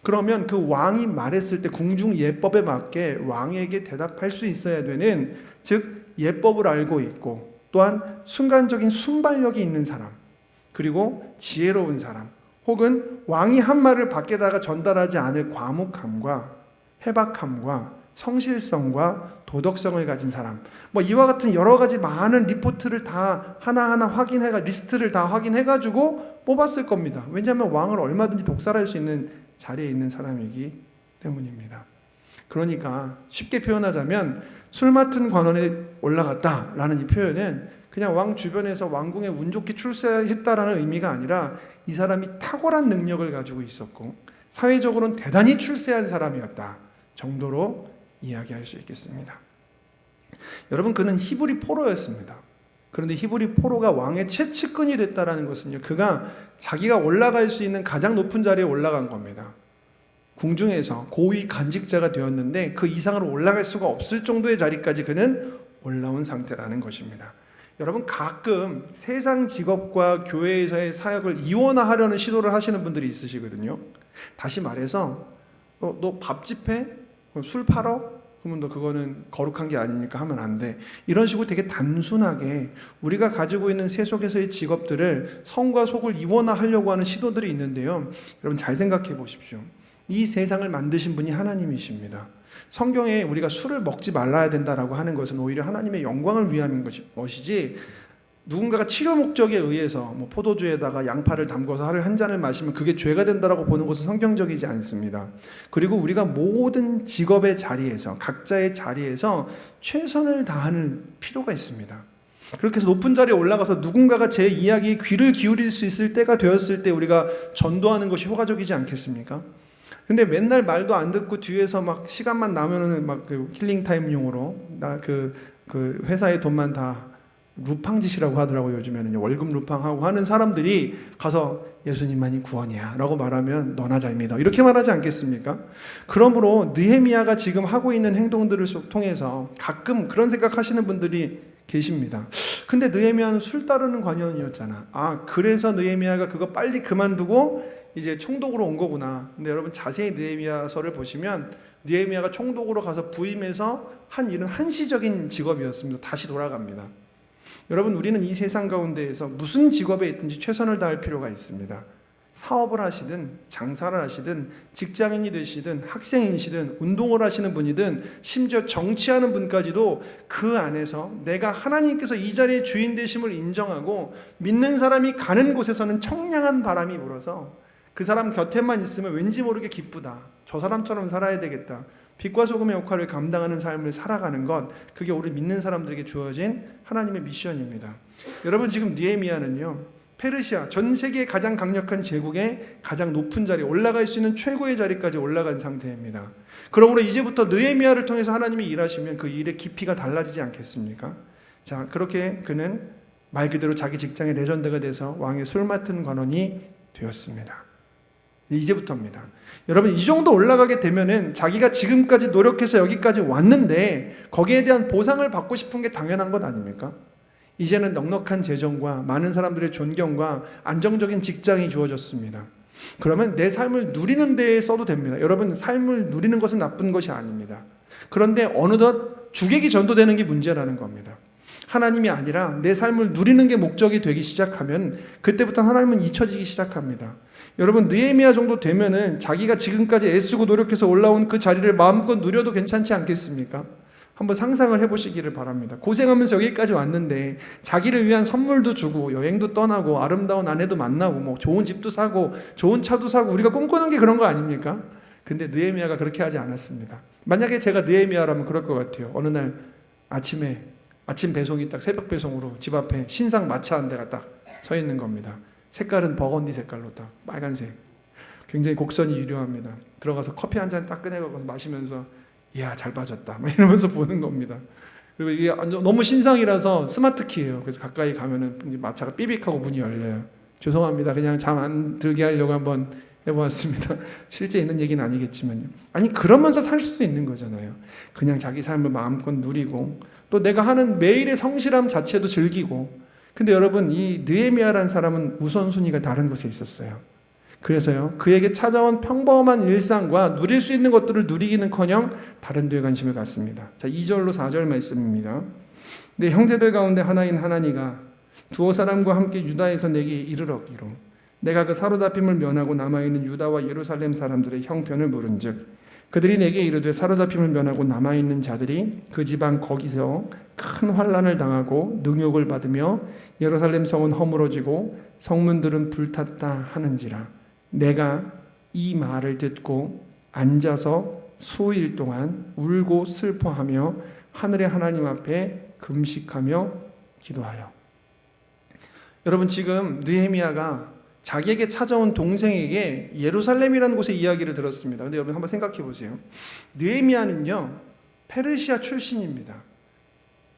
그러면 그 왕이 말했을 때 궁중 예법에 맞게 왕에게 대답할 수 있어야 되는, 즉 예법을 알고 있고 또한 순간적인 순발력이 있는 사람, 그리고 지혜로운 사람, 혹은 왕이 한 말을 밖에다가 전달하지 않을 과묵함과 해박함과 성실성과 도덕성을 가진 사람, 뭐 이와 같은 여러 가지 많은 리포트를 다 하나하나 리스트를 다 확인해가지고 뽑았을 겁니다. 왜냐하면 왕을 얼마든지 독살할 수 있는 자리에 있는 사람이기 때문입니다. 그러니까 쉽게 표현하자면 술 맡은 관원에 올라갔다라는 이 표현은 그냥 왕 주변에서 왕궁에 운 좋게 출세했다라는 의미가 아니라 이 사람이 탁월한 능력을 가지고 있었고 사회적으로는 대단히 출세한 사람이었다 정도로 이야기할 수 있겠습니다. 여러분, 그는 히브리 포로였습니다. 그런데 히브리 포로가 왕의 최측근이 됐다라는 것은요, 그가 자기가 올라갈 수 있는 가장 높은 자리에 올라간 겁니다. 궁중에서 고위 간직자가 되었는데 그 이상으로 올라갈 수가 없을 정도의 자리까지 그는 올라온 상태라는 것입니다. 여러분, 가끔 세상 직업과 교회에서의 사역을 이원화하려는 시도를 하시는 분들이 있으시거든요. 다시 말해서 너 밥 집해? 술 팔어? 그러면 너 그거는 거룩한 게 아니니까 하면 안 돼. 이런 식으로 되게 단순하게 우리가 가지고 있는 세속에서의 직업들을 성과 속을 이원화하려고 하는 시도들이 있는데요. 여러분, 잘 생각해 보십시오. 이 세상을 만드신 분이 하나님이십니다. 성경에 우리가 술을 먹지 말아야 된다라고 하는 것은 오히려 하나님의 영광을 위함인 것이지, 누군가가 치료 목적에 의해서 뭐 포도주에다가 양파를 담궈서 하루에 한 잔을 마시면 그게 죄가 된다라고 보는 것은 성경적이지 않습니다. 그리고 우리가 모든 직업의 자리에서, 각자의 자리에서 최선을 다하는 필요가 있습니다. 그렇게 해서 높은 자리에 올라가서 누군가가 제 이야기에 귀를 기울일 수 있을 때가 되었을 때 우리가 전도하는 것이 효과적이지 않겠습니까? 근데 맨날 말도 안 듣고 뒤에서 막 시간만 나면은 막 그 힐링 타임용으로 그 회사의 돈만 다 루팡짓이라고 하더라고요. 요즘에는 월급 루팡하고 하는 사람들이 가서 예수님만이 구원이야 라고 말하면 너나 잘 믿어 이렇게 말하지 않겠습니까? 그러므로 느헤미야가 지금 하고 있는 행동들을 통해서 가끔 그런 생각하시는 분들이 계십니다. 근데 느헤미야는 술 따르는 관원이었잖아. 그래서 느헤미야가 그거 빨리 그만두고 이제 총독으로 온 거구나. 근데 여러분 자세히 느헤미야서를 보시면 느헤미야가 총독으로 가서 부임해서 한 일은 한시적인 직업이었습니다. 다시 돌아갑니다. 여러분 우리는 이 세상 가운데에서 무슨 직업에 있든지 최선을 다할 필요가 있습니다. 사업을 하시든 장사를 하시든 직장인이 되시든 학생이시든 운동을 하시는 분이든 심지어 정치하는 분까지도 그 안에서 내가 하나님께서 이 자리의 주인 되심을 인정하고 믿는 사람이 가는 곳에서는 청량한 바람이 불어서 그 사람 곁에만 있으면 왠지 모르게 기쁘다. 저 사람처럼 살아야 되겠다. 빛과 소금의 역할을 감당하는 삶을 살아가는 것, 그게 우리 믿는 사람들에게 주어진 하나님의 미션입니다. 여러분 지금 느헤미야는요, 페르시아 전 세계 가장 강력한 제국의 가장 높은 자리에 올라갈 수 있는 최고의 자리까지 올라간 상태입니다. 그러므로 이제부터 느헤미야를 통해서 하나님이 일하시면 그 일의 깊이가 달라지지 않겠습니까? 자, 그렇게 그는 말 그대로 자기 직장의 레전드가 돼서 왕의 술 맡은 관원이 되었습니다. 이제부터입니다. 여러분 이 정도 올라가게 되면은 자기가 지금까지 노력해서 여기까지 왔는데 거기에 대한 보상을 받고 싶은 게 당연한 것 아닙니까? 이제는 넉넉한 재정과 많은 사람들의 존경과 안정적인 직장이 주어졌습니다. 그러면 내 삶을 누리는 데에 써도 됩니다. 여러분 삶을 누리는 것은 나쁜 것이 아닙니다. 그런데 어느덧 주객이 전도되는 게 문제라는 겁니다. 하나님이 아니라 내 삶을 누리는 게 목적이 되기 시작하면 그때부터 하나님은 잊혀지기 시작합니다. 여러분 느헤미야 정도 되면은 자기가 지금까지 애쓰고 노력해서 올라온 그 자리를 마음껏 누려도 괜찮지 않겠습니까? 한번 상상을 해보시기를 바랍니다. 고생하면서 여기까지 왔는데 자기를 위한 선물도 주고 여행도 떠나고 아름다운 아내도 만나고 뭐 좋은 집도 사고 좋은 차도 사고 우리가 꿈꾸는 게 그런 거 아닙니까? 근데 느헤미야가 그렇게 하지 않았습니다. 만약에 제가 느헤미야라면 그럴 것 같아요. 어느 날 아침 배송이 딱 새벽 배송으로 집 앞에 신상 마차 한 대가 딱 서 있는 겁니다. 색깔은 버건디 색깔로 딱 빨간색. 굉장히 곡선이 유려합니다. 들어가서 커피 한 잔 딱 꺼내고 마시면서 이야 잘 빠졌다 막 이러면서 보는 겁니다. 그리고 이게 너무 신상이라서 스마트키예요. 그래서 가까이 가면은 마차가 삐빅하고 문이 열려요. 죄송합니다. 그냥 잠 안 들게 하려고 한번 해보았습니다. 실제 있는 얘기는 아니겠지만요. 아니 그러면서 살 수도 있는 거잖아요. 그냥 자기 삶을 마음껏 누리고 또 내가 하는 매일의 성실함 자체도 즐기고. 근데 여러분 이 느헤미야라는 사람은 우선순위가 다른 곳에 있었어요. 그래서요 그에게 찾아온 평범한 일상과 누릴 수 있는 것들을 누리기는커녕 다른 데에 관심을 갖습니다. 자 2절로 4절 말씀입니다. 내 형제들 가운데 하나인 하나니가 두어 사람과 함께 유다에서 내게 이르렀기로 내가 그 사로잡힘을 면하고 남아있는 유다와 예루살렘 사람들의 형편을 물은즉 그들이 내게 이르되 사로잡힘을 면하고 남아있는 자들이 그 지방 거기서 큰 환난을 당하고 능욕을 받으며 예루살렘 성은 허물어지고 성문들은 불탔다 하는지라 내가 이 말을 듣고 앉아서 수일 동안 울고 슬퍼하며 하늘의 하나님 앞에 금식하며 기도하여. 여러분 지금 느헤미야가 자기에게 찾아온 동생에게 예루살렘이라는 곳의 이야기를 들었습니다. 근데 여러분 한번 생각해 보세요. 느헤미야는요 페르시아 출신입니다.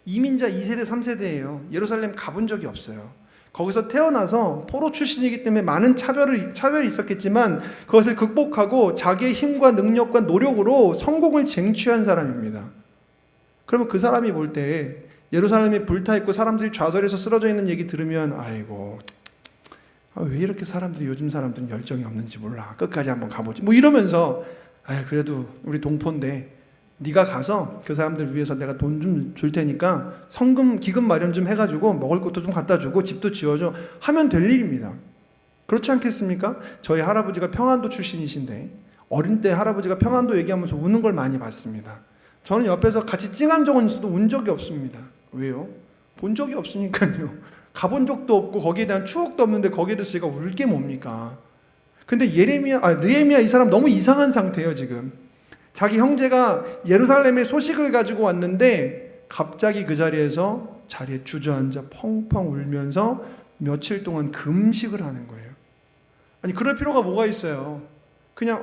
이민자 2세대 3세대예요. 예루살렘 가본 적이 없어요. 거기서 태어나서 포로 출신이기 때문에 많은 차별이 있었겠지만 그것을 극복하고 자기의 힘과 능력과 노력으로 성공을 쟁취한 사람입니다. 그러면 그 사람이 볼 때 예루살렘이 불타있고 사람들이 좌절해서 쓰러져 있는 얘기 들으면 아이고 왜 이렇게 사람들이 요즘 사람들은 열정이 없는지 몰라. 끝까지 한번 가보지. 뭐 이러면서 그래도 우리 동포인데 네가 가서 그 사람들 위해서 내가 돈 좀 줄 테니까 성금 기금 마련 좀 해가지고 먹을 것도 좀 갖다 주고 집도 지어줘 하면 될 일입니다. 그렇지 않겠습니까? 저희 할아버지가 평안도 출신이신데 어린 때 할아버지가 평안도 얘기하면서 우는 걸 많이 봤습니다. 저는 옆에서 같이 찡한 적은 있어도 운 적이 없습니다. 왜요? 본 적이 없으니까요. 가본 적도 없고 거기에 대한 추억도 없는데 거기에 대해서 제가 울 게 뭡니까? 근데 느헤미야 이 사람 너무 이상한 상태예요 지금. 자기 형제가 예루살렘에 소식을 가지고 왔는데 갑자기 그 자리에서 자리에 주저앉아 펑펑 울면서 며칠 동안 금식을 하는 거예요. 아니 그럴 필요가 뭐가 있어요. 그냥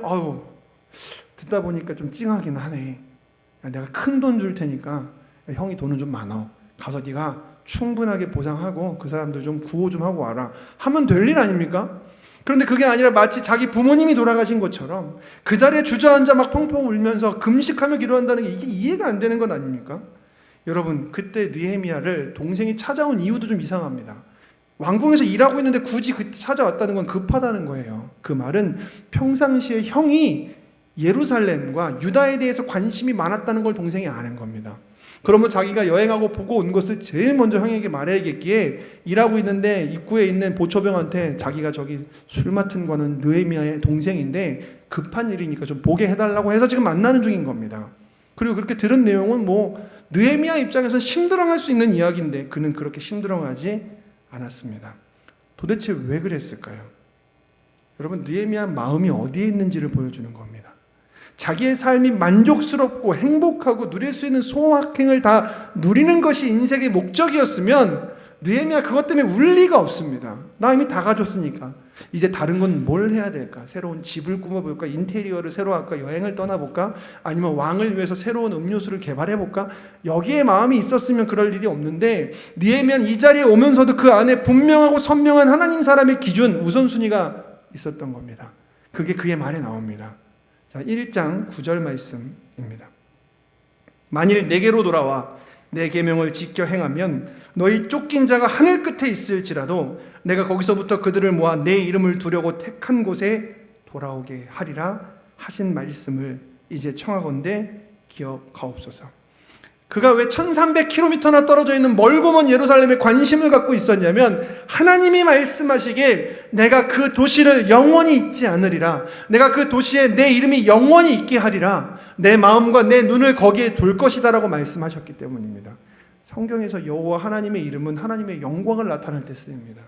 듣다 보니까 좀 찡하긴 하네. 내가 큰 돈 줄 테니까 형이 돈은 좀 많아. 가서 네가 충분하게 보상하고 그 사람들 좀 구호 좀 하고 와라. 하면 될 일 아닙니까? 그런데 그게 아니라 마치 자기 부모님이 돌아가신 것처럼 그 자리에 주저앉아 막 펑펑 울면서 금식하며 기도한다는 게 이게 이해가 안 되는 것 아닙니까? 여러분 그때 느헤미야를 동생이 찾아온 이유도 좀 이상합니다. 왕궁에서 일하고 있는데 굳이 그때 찾아왔다는 건 급하다는 거예요. 그 말은 평상시에 형이 예루살렘과 유다에 대해서 관심이 많았다는 걸 동생이 아는 겁니다. 그러면 자기가 여행하고 보고 온 것을 제일 먼저 형에게 말해야겠기에 일하고 있는데 입구에 있는 보초병한테 자기가 저기 술 맡은 거는 느헤미야의 동생인데 급한 일이니까 좀 보게 해달라고 해서 지금 만나는 중인 겁니다. 그리고 그렇게 들은 내용은 느헤미야 입장에서는 심드렁할 수 있는 이야기인데 그는 그렇게 심드렁하지 않았습니다. 도대체 왜 그랬을까요? 여러분 느헤미야 마음이 어디에 있는지를 보여주는 겁니다. 자기의 삶이 만족스럽고 행복하고 누릴 수 있는 소확행을 다 누리는 것이 인생의 목적이었으면 느헤미야 그것 때문에 울 리가 없습니다. 나 이미 다 가졌으니까 이제 다른 건 뭘 해야 될까? 새로운 집을 꾸며볼까? 인테리어를 새로 할까? 여행을 떠나볼까? 아니면 왕을 위해서 새로운 음료수를 개발해볼까? 여기에 마음이 있었으면 그럴 일이 없는데 느헤미야는 이 자리에 오면서도 그 안에 분명하고 선명한 하나님 사람의 기준, 우선순위가 있었던 겁니다. 그게 그의 말에 나옵니다. 자, 1장 9절 말씀입니다. 만일 내게로 돌아와 내 계명을 지켜 행하면 너희 쫓긴 자가 하늘 끝에 있을지라도 내가 거기서부터 그들을 모아 내 이름을 두려고 택한 곳에 돌아오게 하리라 하신 말씀을 이제 청하건대 기억하옵소서. 그가 왜 1300km나 떨어져 있는 멀고 먼 예루살렘에 관심을 갖고 있었냐면 하나님이 말씀하시길 내가 그 도시를 영원히 잊지 않으리라. 내가 그 도시에 내 이름이 영원히 있게 하리라. 내 마음과 내 눈을 거기에 둘 것이다라고 말씀하셨기 때문입니다. 성경에서 여호와 하나님의 이름은 하나님의 영광을 나타낼 때 쓰입니다.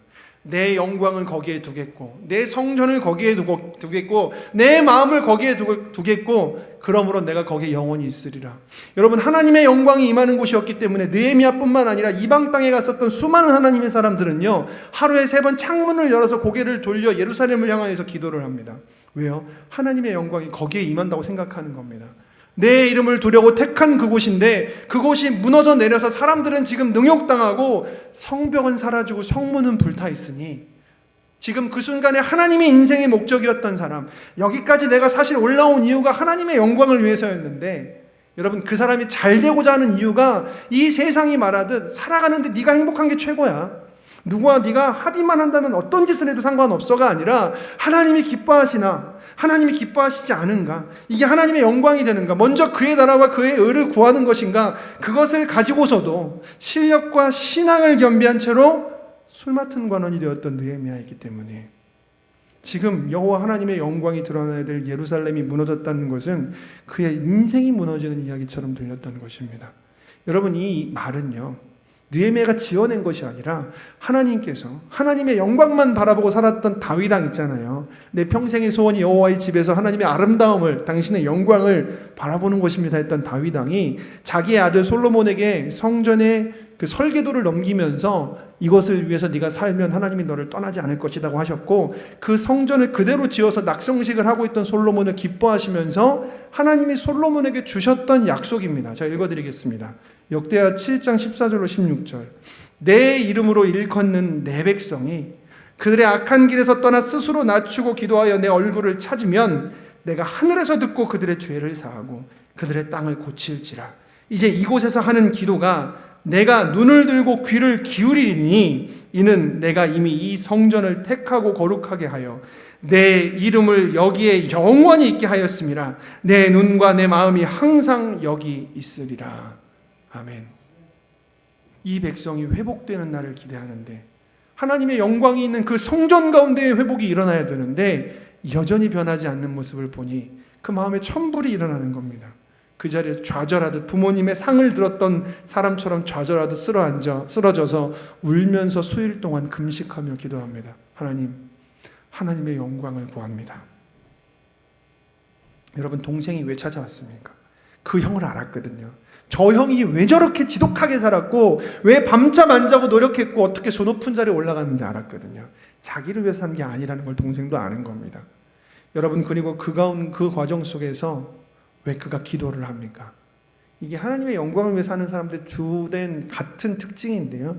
내 영광을 거기에 두겠고 내 성전을 거기에 두겠고 내 마음을 거기에 두겠고 그러므로 내가 거기에 영원히 있으리라. 여러분 하나님의 영광이 임하는 곳이었기 때문에 느헤미야뿐만 아니라 이방 땅에 갔었던 수많은 하나님의 사람들은요 하루에 3번 창문을 열어서 고개를 돌려 예루살렘을 향하여서 기도를 합니다. 왜요? 하나님의 영광이 거기에 임한다고 생각하는 겁니다. 내 이름을 두려고 택한 그곳인데 그곳이 무너져 내려서 사람들은 지금 능욕당하고 성벽은 사라지고 성문은 불타 있으니 지금 그 순간에 하나님의 인생의 목적이었던 사람, 여기까지 내가 사실 올라온 이유가 하나님의 영광을 위해서였는데 여러분 그 사람이 잘 되고자 하는 이유가 이 세상이 말하듯 살아가는데 네가 행복한 게 최고야, 누구와 네가 합의만 한다면 어떤 짓을 해도 상관없어가 아니라 하나님이 기뻐하시나 하나님이 기뻐하시지 않은가? 이게 하나님의 영광이 되는가? 먼저 그의 나라와 그의 의를 구하는 것인가? 그것을 가지고서도 실력과 신앙을 겸비한 채로 술 맡은 관원이 되었던 느헤미야이기 때문에 지금 여호와 하나님의 영광이 드러나야 될 예루살렘이 무너졌다는 것은 그의 인생이 무너지는 이야기처럼 들렸던 것입니다. 여러분 이 말은요 느헤미야가 지어낸 것이 아니라 하나님께서 하나님의 영광만 바라보고 살았던 다윗 왕 있잖아요. 내 평생의 소원이 여호와의 집에서 하나님의 아름다움을 당신의 영광을 바라보는 것입니다 했던 다윗 왕이 자기의 아들 솔로몬에게 성전의 그 설계도를 넘기면서 이것을 위해서 네가 살면 하나님이 너를 떠나지 않을 것이라고 하셨고 그 성전을 그대로 지어서 낙성식을 하고 있던 솔로몬을 기뻐하시면서 하나님이 솔로몬에게 주셨던 약속입니다. 제가 읽어드리겠습니다. 역대하 7장 14절로 16절. 내 이름으로 일컫는 내 백성이 그들의 악한 길에서 떠나 스스로 낮추고 기도하여 내 얼굴을 찾으면 내가 하늘에서 듣고 그들의 죄를 사하고 그들의 땅을 고칠지라. 이제 이곳에서 하는 기도가 내가 눈을 들고 귀를 기울이니 이는 내가 이미 이 성전을 택하고 거룩하게 하여 내 이름을 여기에 영원히 있게 하였음이라. 내 눈과 내 마음이 항상 여기 있으리라. 아멘. 이 백성이 회복되는 날을 기대하는데 하나님의 영광이 있는 그 성전 가운데의 회복이 일어나야 되는데 여전히 변하지 않는 모습을 보니 그 마음에 천불이 일어나는 겁니다. 그 자리에 좌절하듯 부모님의 상을 들었던 사람처럼 좌절하듯 쓰러져서 울면서 수일 동안 금식하며 기도합니다. 하나님의 영광을 구합니다. 여러분 동생이 왜 찾아왔습니까? 그 형을 알았거든요. 저 형이 왜 저렇게 지독하게 살았고 왜 밤잠 안 자고 노력했고 어떻게 저 높은 자리에 올라갔는지 알았거든요. 자기를 위해서 산 게 아니라는 걸 동생도 아는 겁니다. 여러분, 그리고 그 과정 속에서 왜 그가 기도를 합니까? 이게 하나님의 영광을 위해 사는 사람들의 주된 같은 특징인데요.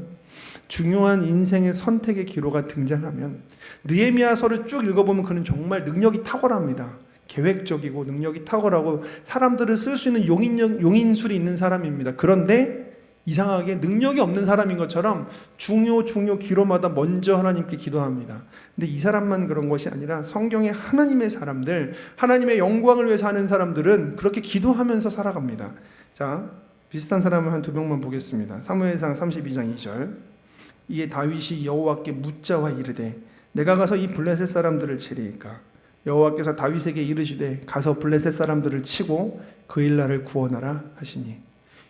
중요한 인생의 선택의 기로가 등장하면 느헤미야서를 쭉 읽어보면 그는 정말 능력이 탁월합니다. 계획적이고 능력이 탁월하고 사람들을 쓸 수 있는 용인술이 있는 사람입니다. 그런데 이상하게 능력이 없는 사람인 것처럼 중요 기로마다 먼저 하나님께 기도합니다. 근데 이 사람만 그런 것이 아니라 성경의 하나님의 사람들, 하나님의 영광을 위해 사는 사람들은 그렇게 기도하면서 살아갑니다. 자, 비슷한 사람을 한 두 명만 보겠습니다. 사무엘상 32장 2절. 이에 다윗이 여호와께 묻자와 이르되 내가 가서 이 블레셋 사람들을 치리이까? 여호와께서 다윗에게 이르시되 가서 블레셋 사람들을 치고 그 일날을 구원하라 하시니.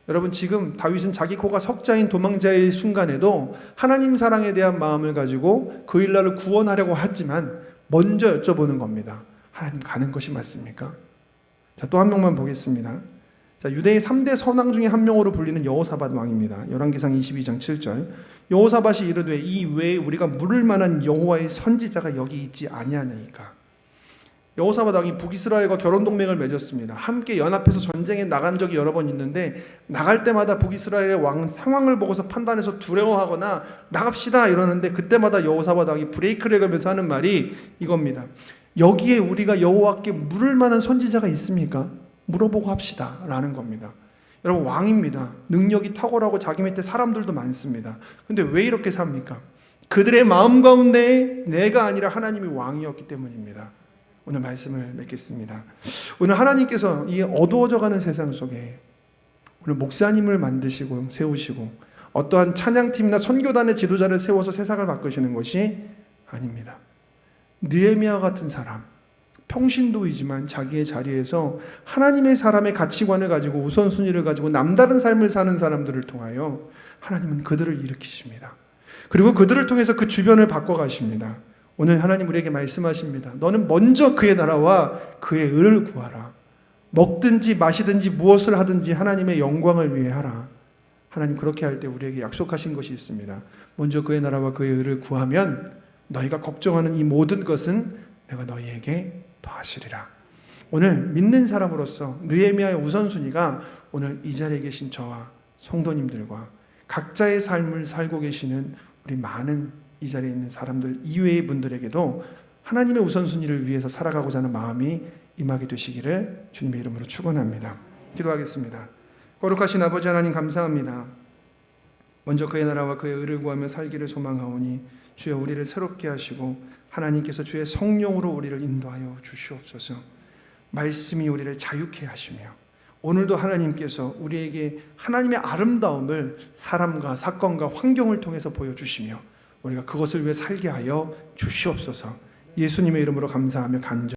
여러분, 지금 다윗은 자기 코가 석자인 도망자의 순간에도 하나님 사랑에 대한 마음을 가지고 그 일날을 구원하려고 하지만 먼저 여쭤보는 겁니다. 하나님, 가는 것이 맞습니까? 자, 또 한 명만 보겠습니다. 자, 유대의 3대 선왕 중에 한 명으로 불리는 여호사밧 왕입니다. 열왕기상 22장 7절. 여호사밧이 이르되 이 외에 우리가 물을 만한 여호와의 선지자가 여기 있지 아니하나이까? 여호사밧 왕이 북이스라엘과 결혼 동맹을 맺었습니다. 함께 연합해서 전쟁에 나간 적이 여러 번 있는데 나갈 때마다 북이스라엘의 왕 상황을 보고서 판단해서 두려워하거나 나갑시다 이러는데 그때마다 여호사밧 왕이 브레이크를 걸면서 하는 말이 이겁니다. 여기에 우리가 여호와께 물을 만한 선지자가 있습니까? 물어보고 합시다 라는 겁니다. 여러분, 왕입니다. 능력이 탁월하고 자기 밑에 사람들도 많습니다. 근데 왜 이렇게 삽니까? 그들의 마음 가운데 내가 아니라 하나님이 왕이었기 때문입니다. 오늘 말씀을 맺겠습니다. 오늘 하나님께서 이 어두워져가는 세상 속에 오늘 목사님을 만드시고 세우시고 어떠한 찬양팀이나 선교단의 지도자를 세워서 세상을 바꾸시는 것이 아닙니다. 느헤미야 같은 사람, 평신도이지만 자기의 자리에서 하나님의 사람의 가치관을 가지고 우선순위를 가지고 남다른 삶을 사는 사람들을 통하여 하나님은 그들을 일으키십니다. 그리고 그들을 통해서 그 주변을 바꿔가십니다. 오늘 하나님 우리에게 말씀하십니다. 너는 먼저 그의 나라와 그의 의를 구하라. 먹든지 마시든지 무엇을 하든지 하나님의 영광을 위해 하라. 하나님 그렇게 할 때 우리에게 약속하신 것이 있습니다. 먼저 그의 나라와 그의 의를 구하면 너희가 걱정하는 이 모든 것은 내가 너희에게 더하시리라. 오늘 믿는 사람으로서 느헤미야의 우선순위가 오늘 이 자리에 계신 저와 성도님들과 각자의 삶을 살고 계시는 우리 많은 이 자리에 있는 사람들 이외의 분들에게도 하나님의 우선순위를 위해서 살아가고자 하는 마음이 임하게 되시기를 주님의 이름으로 축원합니다. 기도하겠습니다. 거룩하신 아버지 하나님, 감사합니다. 먼저 그의 나라와 그의 의를 구하며 살기를 소망하오니 주여 우리를 새롭게 하시고 하나님께서 주의 성령으로 우리를 인도하여 주시옵소서. 말씀이 우리를 자유케 하시며 오늘도 하나님께서 우리에게 하나님의 아름다움을 사람과 사건과 환경을 통해서 보여주시며 우리가 그것을 위해 살게 하여 주시옵소서. 예수님의 이름으로 감사하며 간절